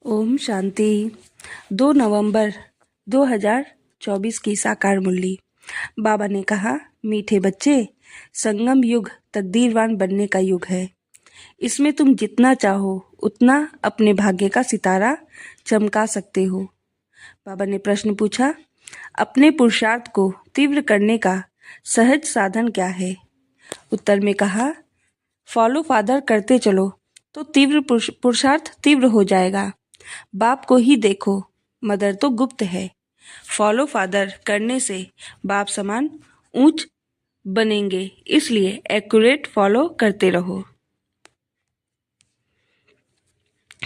ओम शांति। 2 नवंबर 2024 की साकार मुरली। बाबा ने कहा, मीठे बच्चे, संगम युग तकदीरवान बनने का युग है। इसमें तुम जितना चाहो उतना अपने भाग्य का सितारा चमका सकते हो। बाबा ने प्रश्न पूछा, अपने पुरुषार्थ को तीव्र करने का सहज साधन क्या है? उत्तर में कहा, फॉलो फादर करते चलो तो तीव्र पुरुषार्थ तीव्र हो जाएगा। बाप को ही देखो, मदर तो गुप्त है। फॉलो फादर करने से बाप समान ऊंच बनेंगे, इसलिए एक्यूरेट फॉलो करते रहो।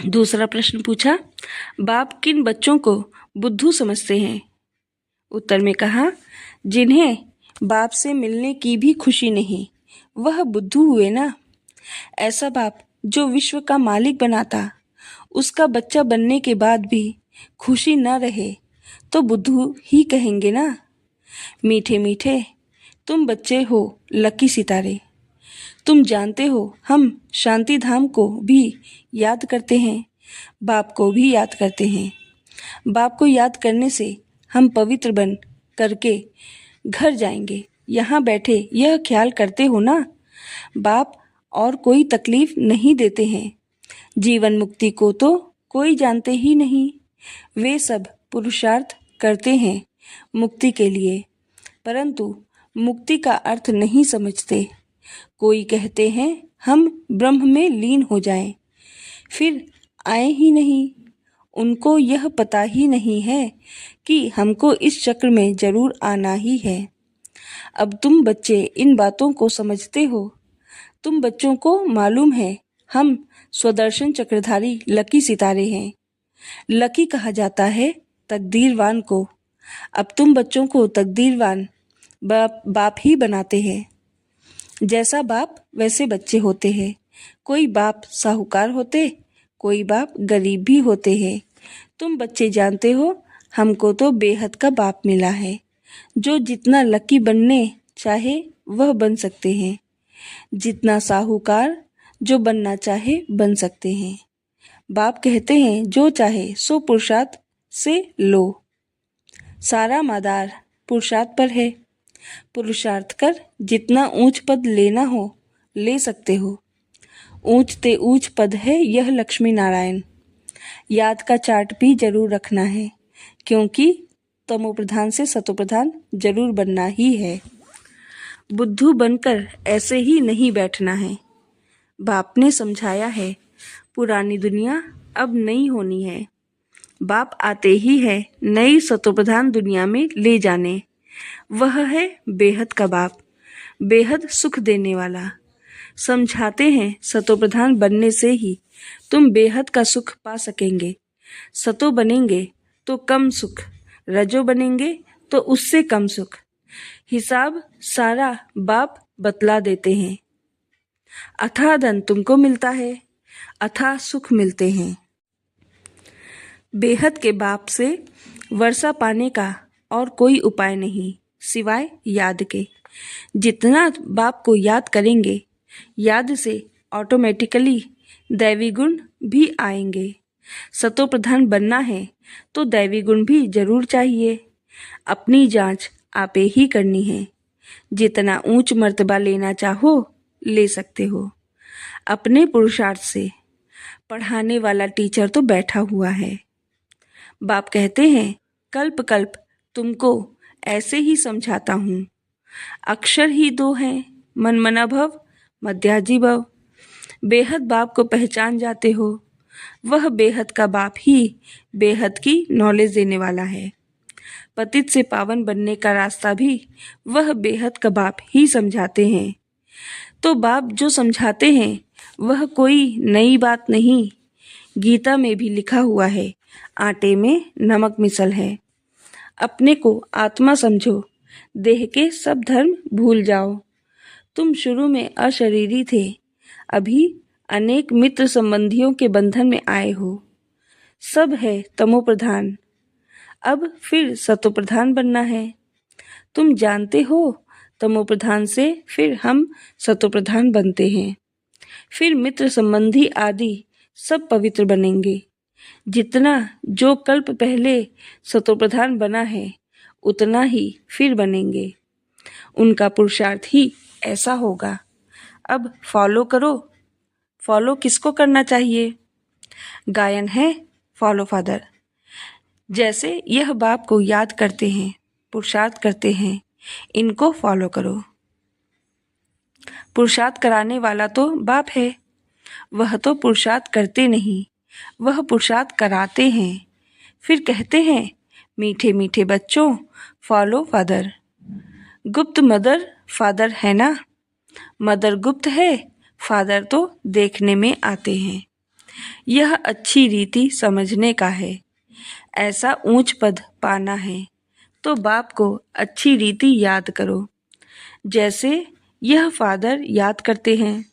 दूसरा प्रश्न पूछा, बाप किन बच्चों को बुद्धू समझते हैं? उत्तर में कहा, जिन्हें बाप से मिलने की भी खुशी नहीं, वह बुद्धू हुए ना। ऐसा बाप जो विश्व का मालिक बनाता, उसका बच्चा बनने के बाद भी खुशी न रहे तो बुद्धू ही कहेंगे ना। मीठे मीठे तुम बच्चे हो लकी सितारे। तुम जानते हो हम शांति धाम को भी याद करते हैं, बाप को भी याद करते हैं। बाप को याद करने से हम पवित्र बन करके घर जाएंगे। यहाँ बैठे यह ख्याल करते हो ना, बाप और कोई तकलीफ नहीं देते हैं। जीवन मुक्ति को तो कोई जानते ही नहीं। वे सब पुरुषार्थ करते हैं मुक्ति के लिए, परंतु मुक्ति का अर्थ नहीं समझते। कोई कहते हैं हम ब्रह्म में लीन हो जाएं, फिर आए ही नहीं। उनको यह पता ही नहीं है कि हमको इस चक्र में जरूर आना ही है। अब तुम बच्चे इन बातों को समझते हो। तुम बच्चों को मालूम है हम स्वदर्शन चक्रधारी लकी सितारे हैं। लकी कहा जाता है तकदीरवान को। अब तुम बच्चों को तकदीरवान बाप ही बनाते हैं। जैसा बाप वैसे बच्चे होते हैं। कोई बाप साहूकार होते, कोई बाप गरीब भी होते हैं। तुम बच्चे जानते हो हमको तो बेहद का बाप मिला है, जो जितना लकी बनने चाहे वह बन सकते हैं। जितना साहूकार जो बनना चाहे बन सकते हैं। बाप कहते हैं जो चाहे सो पुरुषार्थ से लो। सारा मादार पुरुषार्थ पर है। पुरुषार्थ कर जितना ऊंच पद लेना हो ले सकते हो। ऊंच ते ऊंच पद है यह लक्ष्मी नारायण। याद का चार्ट भी जरूर रखना है, क्योंकि तमो प्रधान से सतो प्रधान जरूर बनना ही है। बुद्धू बनकर ऐसे ही नहीं बैठना है। बाप ने समझाया है पुरानी दुनिया अब नई होनी है। बाप आते ही है नई सतोप्रधान दुनिया में ले जाने। वह है बेहद का बाप, बेहद सुख देने वाला। समझाते हैं सतोप्रधान बनने से ही तुम बेहद का सुख पा सकेंगे। सतो बनेंगे तो कम सुख, रजो बनेंगे तो उससे कम सुख। हिसाब सारा बाप बतला देते हैं। अथाह धन तुमको मिलता है, अथाह सुख मिलते हैं। बेहद के बाप से वर्षा पाने का और कोई उपाय नहीं सिवाय याद के। जितना बाप को याद करेंगे, याद से ऑटोमेटिकली दैवी गुण भी आएंगे। सतो प्रधान बनना है तो दैवी गुण भी जरूर चाहिए। अपनी जांच आपे ही करनी है। जितना ऊंच मर्तबा लेना चाहो ले सकते हो अपने पुरुषार्थ से। पढ़ाने वाला टीचर तो बैठा हुआ है। बाप कहते हैं कल्प कल्प तुमको ऐसे ही समझाता हूँ। अक्षर ही दो हैं, मनमना भव मध्याजी भव। बेहद बाप को पहचान जाते हो। वह बेहद का बाप ही बेहद की नॉलेज देने वाला है। पतित से पावन बनने का रास्ता भी वह बेहद का बाप ही समझाते हैं। तो बाप जो समझाते हैं वह कोई नई बात नहीं। गीता में भी लिखा हुआ है, आटे में नमक मिसल है। अपने को आत्मा समझो, देह के सब धर्म भूल जाओ। तुम शुरू में अशरीरी थे, अभी अनेक मित्र संबंधियों के बंधन में आए हो। सब है तमो प्रधान, अब फिर सतो प्रधान बनना है। तुम जानते हो तमो प्रधान से फिर हम सतो प्रधान बनते हैं। फिर मित्र संबंधी आदि सब पवित्र बनेंगे। जितना जो कल्प पहले सतोप्रधान बना है उतना ही फिर बनेंगे। उनका पुरुषार्थ ही ऐसा होगा। अब फॉलो करो। फॉलो किसको करना चाहिए? गायन है फॉलो फादर। जैसे यह बाप को याद करते हैं, पुरुषार्थ करते हैं, इनको फॉलो करो। पुरुषार्थ कराने वाला तो बाप है, वह तो पुरुषार्थ करते नहीं, वह पुरुषार्थ कराते हैं। फिर कहते हैं, मीठे मीठे बच्चों फॉलो फादर। गुप्त मदर फादर है ना, मदर गुप्त है, फादर तो देखने में आते हैं। यह अच्छी रीति समझने का है। ऐसा ऊंच पद पाना है तो बाप को अच्छी रीति याद करो, जैसे यह फादर याद करते हैं।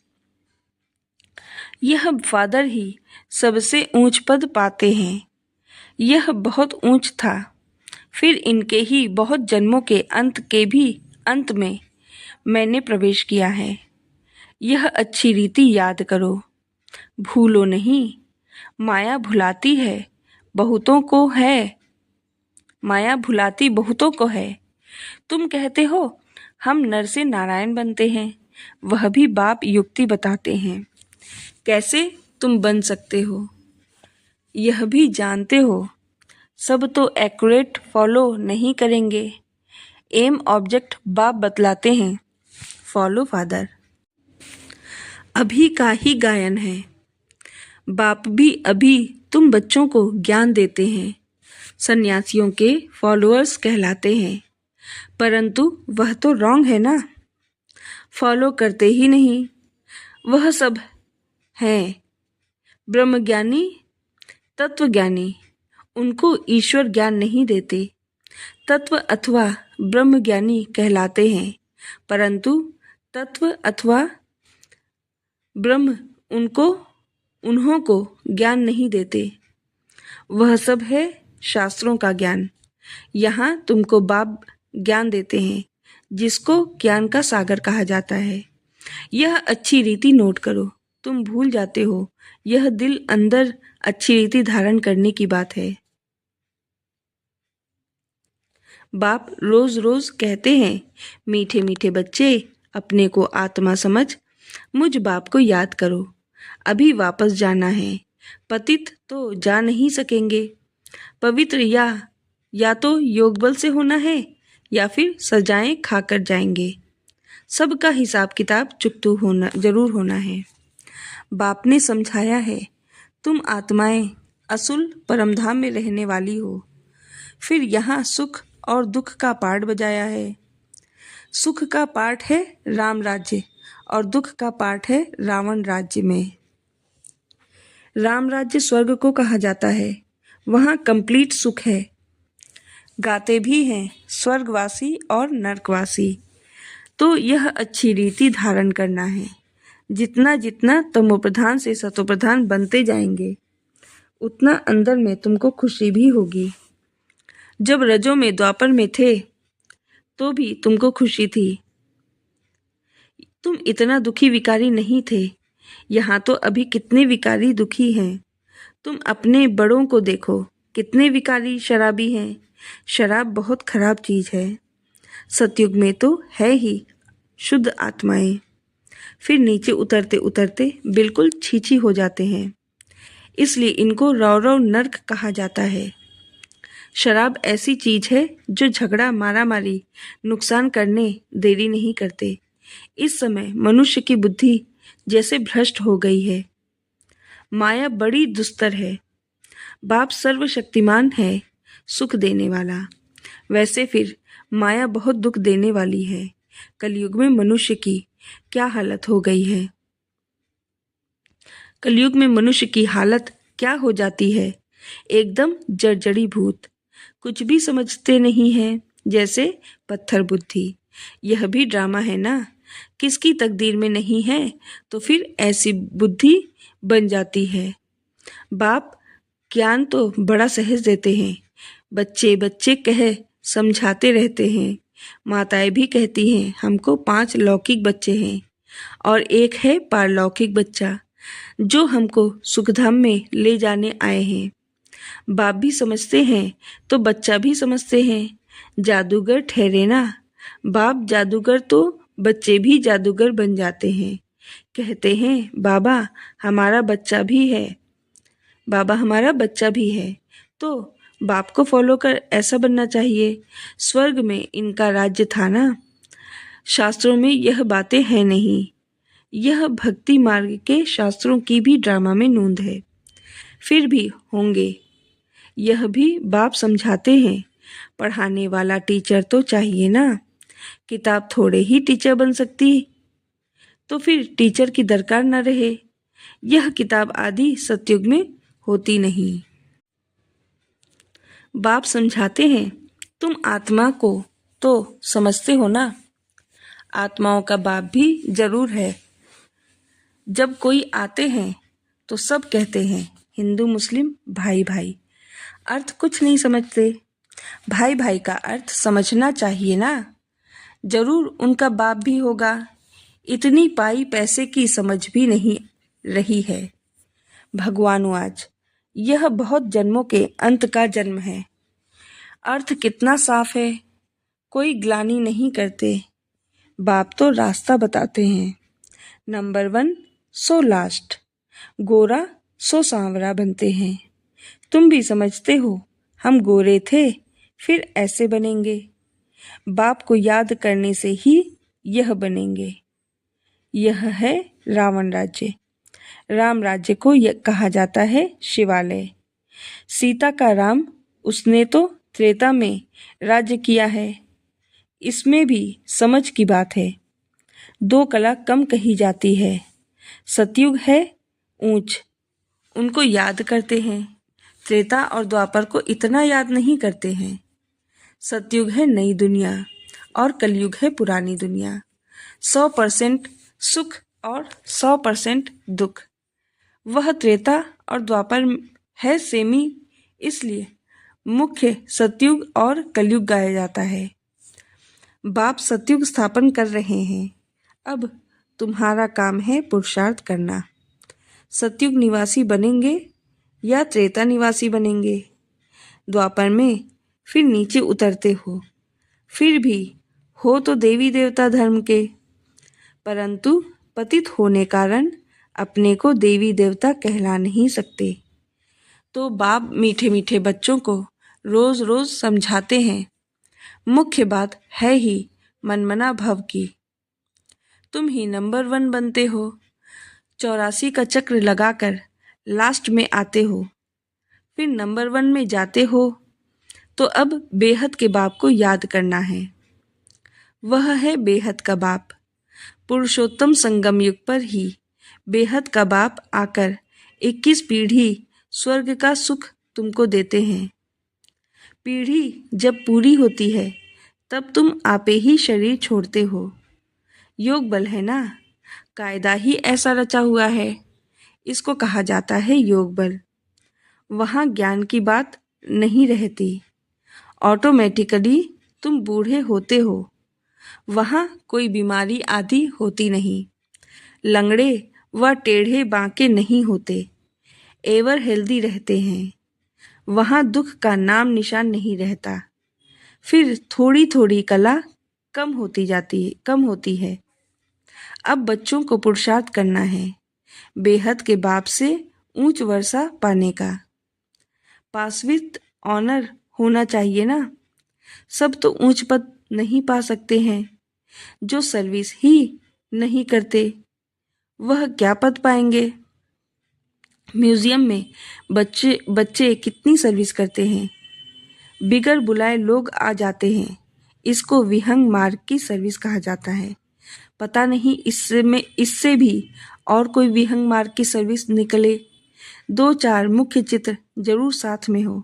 यह फादर ही सबसे ऊंच पद पाते हैं। यह बहुत ऊंच था, फिर इनके ही बहुत जन्मों के अंत में मैंने प्रवेश किया है। यह अच्छी रीति याद करो, भूलो नहीं। माया भुलाती है बहुतों को है, माया भुलाती बहुतों को है। तुम कहते हो हम नर से नारायण बनते हैं, वह भी बाप युक्ति बताते हैं कैसे तुम बन सकते हो। यह भी जानते हो सब तो एक्यूरेट फॉलो नहीं करेंगे। एम ऑब्जेक्ट बाप बतलाते हैं, फॉलो फादर। अभी का ही गायन है। बाप भी अभी तुम बच्चों को ज्ञान देते हैं, सन्यासियों के फॉलोअर्स कहलाते हैं, परंतु वह तो रॉन्ग है ना, फॉलो करते ही नहीं। वह सब हैं ब्रह्मज्ञानी, तत्वज्ञानी, उनको ईश्वर ज्ञान नहीं देते। तत्व अथवा ब्रह्मज्ञानी कहलाते हैं, परंतु तत्व अथवा ब्रह्म उन्हों को ज्ञान नहीं देते। वह सब है शास्त्रों का ज्ञान। यहाँ तुमको बाप ज्ञान देते हैं, जिसको ज्ञान का सागर कहा जाता है। यह अच्छी रीति नोट करो। तुम भूल जाते हो, यह दिल अंदर अच्छी रीति धारण करने की बात है। बाप रोज रोज कहते हैं, मीठे मीठे बच्चे अपने को आत्मा समझ मुझ बाप को याद करो। अभी वापस जाना है, पतित तो जा नहीं सकेंगे। पवित्र या तो योग बल से होना है या फिर सजाएं खाकर जाएंगे। सबका हिसाब किताब चुकतू होना जरूर होना है। बाप ने समझाया है, तुम आत्माएं असुल परमधाम में रहने वाली हो। फिर यहाँ सुख और दुख का पाठ बजाया है। सुख का पाठ है राम राज्य और दुख का पाठ है रावण राज्य में। राम राज्य स्वर्ग को कहा जाता है, वहाँ कंप्लीट सुख है। गाते भी हैं स्वर्गवासी और नरकवासी। तो यह अच्छी रीति धारण करना है। जितना जितना तमोप्रधान से सतोप्रधान बनते जाएंगे, उतना अंदर में तुमको खुशी भी होगी। जब रजों में द्वापर में थे तो भी तुमको खुशी थी। तुम इतना दुखी विकारी नहीं थे। यहाँ तो अभी कितने विकारी दुखी हैं। तुम अपने बड़ों को देखो, कितने विकारी शराबी हैं। शराब बहुत खराब चीज है। सतयुग में तो है ही शुद्ध आत्माएं, फिर नीचे उतरते उतरते बिल्कुल छीछी हो जाते हैं। इसलिए इनको रौरव नर्क कहा जाता है। शराब ऐसी चीज है जो झगड़ा मारामारी नुकसान करने देरी नहीं करते। इस समय मनुष्य की बुद्धि जैसे भ्रष्ट हो गई है। माया बड़ी दुस्तर है। बाप सर्वशक्तिमान है, सुख देने वाला। वैसे फिर माया बहुत दुख देने वाली है। कलयुग में मनुष्य की क्या हालत हो गई है। कलयुग में मनुष्य की हालत क्या हो जाती है, एकदम जर्जरी भूत। कुछ भी समझते नहीं है, जैसे पत्थर बुद्धि। यह भी ड्रामा है ना। किसकी तकदीर में नहीं है तो फिर ऐसी बुद्धि बन जाती है। बाप ज्ञान तो बड़ा सहज देते हैं। बच्चे बच्चे कह समझाते रहते हैं। माताएं भी कहती हैं, हमको 5 लौकिक बच्चे हैं और एक है पारलौकिक बच्चा जो हमको सुखधाम में ले जाने आए हैं। बाप भी समझते हैं तो बच्चा भी समझते हैं। जादूगर ठहरे ना, बाप जादूगर तो बच्चे भी जादूगर बन जाते हैं। कहते हैं बाबा हमारा बच्चा भी है, बाबा हमारा बच्चा भी है। तो बाप को फॉलो कर ऐसा बनना चाहिए। स्वर्ग में इनका राज्य था ना। शास्त्रों में यह बातें हैं नहीं। यह भक्ति मार्ग के शास्त्रों की भी ड्रामा में नोंद है। फिर भी होंगे, यह भी बाप समझाते हैं। पढ़ाने वाला टीचर तो चाहिए ना। किताब थोड़े ही टीचर बन सकती, तो फिर टीचर की दरकार न रहे। यह किताब आदि सतयुग में होती नहीं। बाप समझाते हैं तुम आत्मा को तो समझते हो ना। आत्माओं का बाप भी जरूर है। जब कोई आते हैं तो सब कहते हैं हिंदू मुस्लिम भाई भाई, अर्थ कुछ नहीं समझते। भाई भाई का अर्थ समझना चाहिए ना। जरूर उनका बाप भी होगा। इतनी पाई पैसे की समझ भी नहीं रही है। भगवानुवाच यह बहुत जन्मों के अंत का जन्म है। अर्थ कितना साफ है, कोई ग्लानि नहीं करते। बाप तो रास्ता बताते हैं। नंबर 1 सो लास्ट, गोरा सो सांवरा बनते हैं। तुम भी समझते हो हम गोरे थे फिर ऐसे बनेंगे। बाप को याद करने से ही यह बनेंगे। यह है रावण राज्य। राम राज्य को यह कहा जाता है शिवालय। सीता का राम, उसने तो त्रेता में राज्य किया है। इसमें भी समझ की बात है। 2 कला कम कही जाती है। सतयुग है ऊंच, उनको याद करते हैं। त्रेता और द्वापर को इतना याद नहीं करते हैं। सतयुग है नई दुनिया और कलयुग है पुरानी दुनिया। 100% सुख और 100% दुख। वह त्रेता और द्वापर है सेमी, इसलिए मुख्य सतयुग और कलयुग गाया जाता है। बाप सतयुग स्थापन कर रहे हैं। अब तुम्हारा काम है पुरुषार्थ करना। सतयुग निवासी बनेंगे या त्रेता निवासी बनेंगे। द्वापर में फिर नीचे उतरते हो, फिर भी हो तो देवी देवता धर्म के, परंतु पतित होने कारण अपने को देवी देवता कहला नहीं सकते। तो बाप मीठे मीठे बच्चों को रोज रोज समझाते हैं। मुख्य बात है ही मनमना भव की। तुम ही नंबर 1 बनते हो। 84 का चक्र लगाकर लास्ट में आते हो, फिर नंबर 1 में जाते हो। तो अब बेहद के बाप को याद करना है। वह है बेहद का बाप। पुरुषोत्तम संगम युग पर ही बेहद का बाप आकर 21 पीढ़ी स्वर्ग का सुख तुमको देते हैं। पीढ़ी जब पूरी होती है तब तुम आपे ही शरीर छोड़ते हो। योग बल है ना, कायदा ही ऐसा रचा हुआ है। इसको कहा जाता है योग बल। वहाँ ज्ञान की बात नहीं रहती। ऑटोमेटिकली तुम बूढ़े होते हो। वहाँ कोई बीमारी आदि होती नहीं। लंगड़े व टेढ़े बांके नहीं होते, एवर हेल्दी रहते हैं। वहाँ दुख का नाम निशान नहीं रहता। फिर थोड़ी थोड़ी कला कम होती है। अब बच्चों को पुरुषार्थ करना है बेहद के बाप से ऊंच वर्षा पाने का। पास विथ ऑनर होना चाहिए ना। सब तो ऊंच पद नहीं पा सकते हैं। जो सर्विस ही नहीं करते वह क्या पद पाएंगे। म्यूजियम में बच्चे कितनी सर्विस करते हैं। बिगर बुलाए लोग आ जाते हैं। इसको विहंग मार्ग की सर्विस कहा जाता है। पता नहीं इससे भी और कोई विहंग मार्ग की सर्विस निकले। 2-4 मुख्य चित्र जरूर साथ में हो।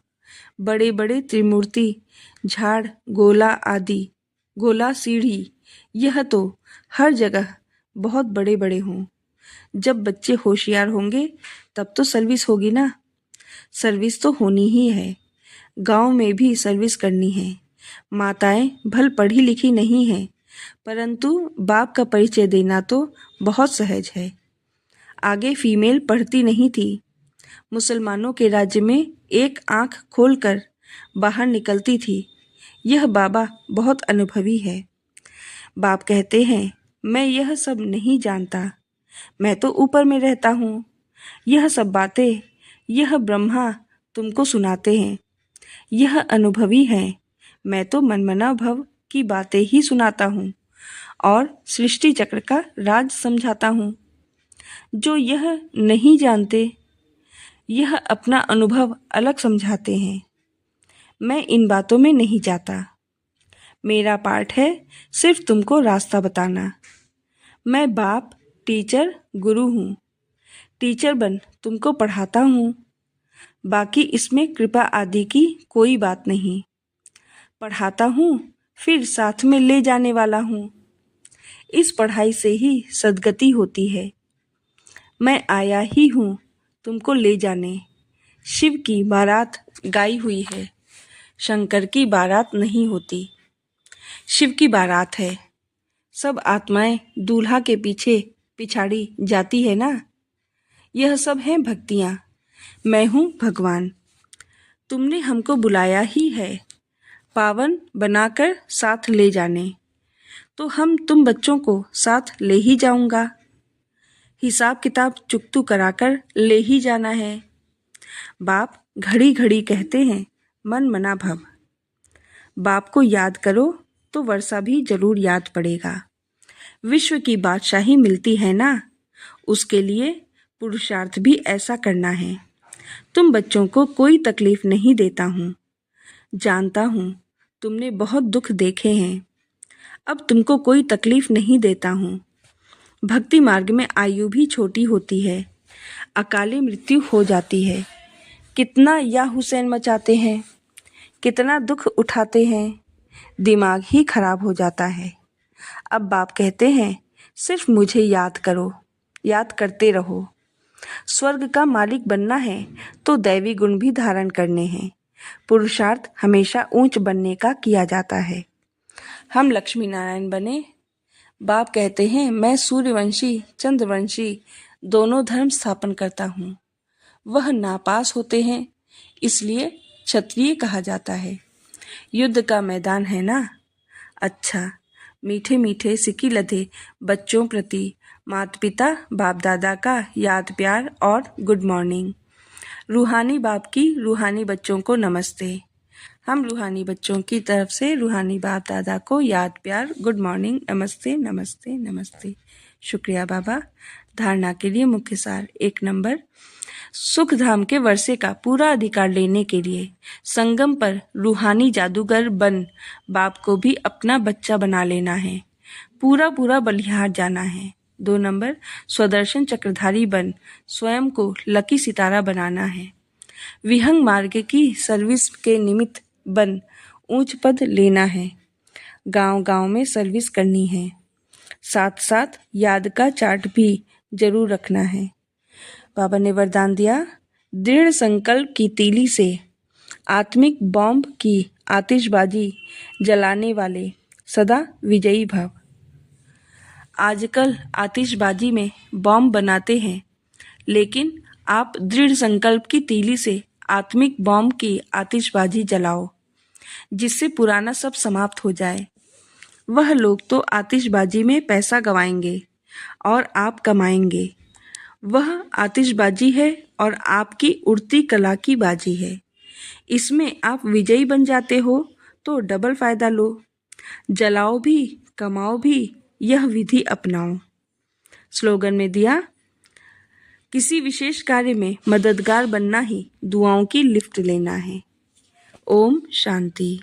बड़े बड़े त्रिमूर्ति, झाड़, गोला आदि, गोला, सीढ़ी, यह तो हर जगह बहुत बड़े बड़े हों। जब बच्चे होशियार होंगे तब तो सर्विस होगी ना। सर्विस तो होनी ही है। गांव में भी सर्विस करनी है। माताएं भल पढ़ी लिखी नहीं हैं, परंतु बाप का परिचय देना तो बहुत सहज है। आगे फीमेल पढ़ती नहीं थी। मुसलमानों के राज्य में एक आंख खोलकर बाहर निकलती थी। यह बाबा बहुत अनुभवी है। बाप कहते हैं, मैं यह सब नहीं जानता, मैं तो ऊपर में रहता हूँ। यह सब बातें यह ब्रह्मा तुमको सुनाते हैं। यह अनुभवी है, मैं तो मनमना भव की बातें ही सुनाता हूँ और सृष्टि चक्र का राज समझाता हूँ। जो यह नहीं जानते, यह अपना अनुभव अलग समझाते हैं। मैं इन बातों में नहीं जाता। मेरा पार्ट है सिर्फ तुमको रास्ता बताना। मैं बाप, टीचर, गुरु हूँ। टीचर बन तुमको पढ़ाता हूँ। बाकी इसमें कृपा आदि की कोई बात नहीं। पढ़ाता हूँ, फिर साथ में ले जाने वाला हूँ। इस पढ़ाई से ही सद्गति होती है। मैं आया ही हूँ तुमको ले जाने। शिव की बारात गाई हुई है, शंकर की बारात नहीं होती। शिव की बारात है। सब आत्माएं दूल्हा के पीछे पिछाड़ी जाती है ना। यह सब हैं भक्तियाँ। मैं हूँ भगवान। तुमने हमको बुलाया ही है पावन बनाकर साथ ले जाने, तो हम तुम बच्चों को साथ ले ही जाऊंगा। हिसाब किताब चुकतू कराकर ले ही जाना है। बाप घड़ी घड़ी कहते हैं, मन मना भव। बाप को याद करो तो वर्षा भी जरूर याद पड़ेगा। विश्व की बादशाही मिलती है ना, उसके लिए पुरुषार्थ भी ऐसा करना है। तुम बच्चों को कोई तकलीफ नहीं देता हूँ। जानता हूँ तुमने बहुत दुख देखे हैं। अब तुमको कोई तकलीफ नहीं देता हूँ। भक्ति मार्ग में आयु भी छोटी होती है, अकाली मृत्यु हो जाती है। कितना या हुसैन मचाते हैं, कितना दुख उठाते हैं, दिमाग ही खराब हो जाता है। अब बाप कहते हैं, सिर्फ मुझे याद करो, याद करते रहो। स्वर्ग का मालिक बनना है तो दैवी गुण भी धारण करने हैं। पुरुषार्थ हमेशा ऊंच बनने का किया जाता है। हम लक्ष्मी नारायण बने। बाप कहते हैं, मैं सूर्यवंशी चंद्रवंशी दोनों धर्म स्थापन करता हूँ। वह नापास होते हैं, इसलिए क्षत्रिय कहा जाता है। युद्ध का मैदान है ना। अच्छा, मीठे मीठे सिकी लधे बच्चों प्रति माता पिता बाप दादा का याद प्यार और गुड मॉर्निंग। रूहानी बाप की रूहानी बच्चों को नमस्ते। हम रूहानी बच्चों की तरफ से रूहानी बाप दादा को याद प्यार गुड मॉर्निंग, नमस्ते नमस्ते नमस्ते। शुक्रिया बाबा। धारणा के लिए मुख्य सार 1 नंबर, सुख धाम के वर्षे का पूरा अधिकार लेने के लिए संगम पर रूहानी जादूगर बन बाप को भी अपना बच्चा बना लेना है। पूरा पूरा बलिहार जाना है। 2 नंबर, स्वदर्शन चक्रधारी बन स्वयं को लकी सितारा बनाना है। विहंग मार्ग की सर्विस के निमित्त बन ऊंच पद लेना है। गांव गांव में सर्विस करनी है। साथ साथ याद का चार्ट भी जरूर रखना है। बाबा ने वरदान दिया, दृढ़ संकल्प की तीली से आत्मिक बॉम्ब की आतिशबाजी जलाने वाले सदा विजयी भव। आजकल आतिशबाजी में बॉम्ब बनाते हैं, लेकिन आप दृढ़ संकल्प की तीली से आत्मिक बॉम्ब की आतिशबाजी जलाओ, जिससे पुराना सब समाप्त हो जाए। वह लोग तो आतिशबाजी में पैसा गवाएंगे और आप कमाएंगे। वह आतिशबाजी है और आपकी उड़ती कला की बाजी है। इसमें आप विजयी बन जाते हो तो डबल फायदा लो। जलाओ भी कमाओ भी, यह विधि अपनाओ। स्लोगन में दिया, किसी विशेष कार्य में मददगार बनना ही दुआओं की लिफ्ट लेना है। ओम शांति।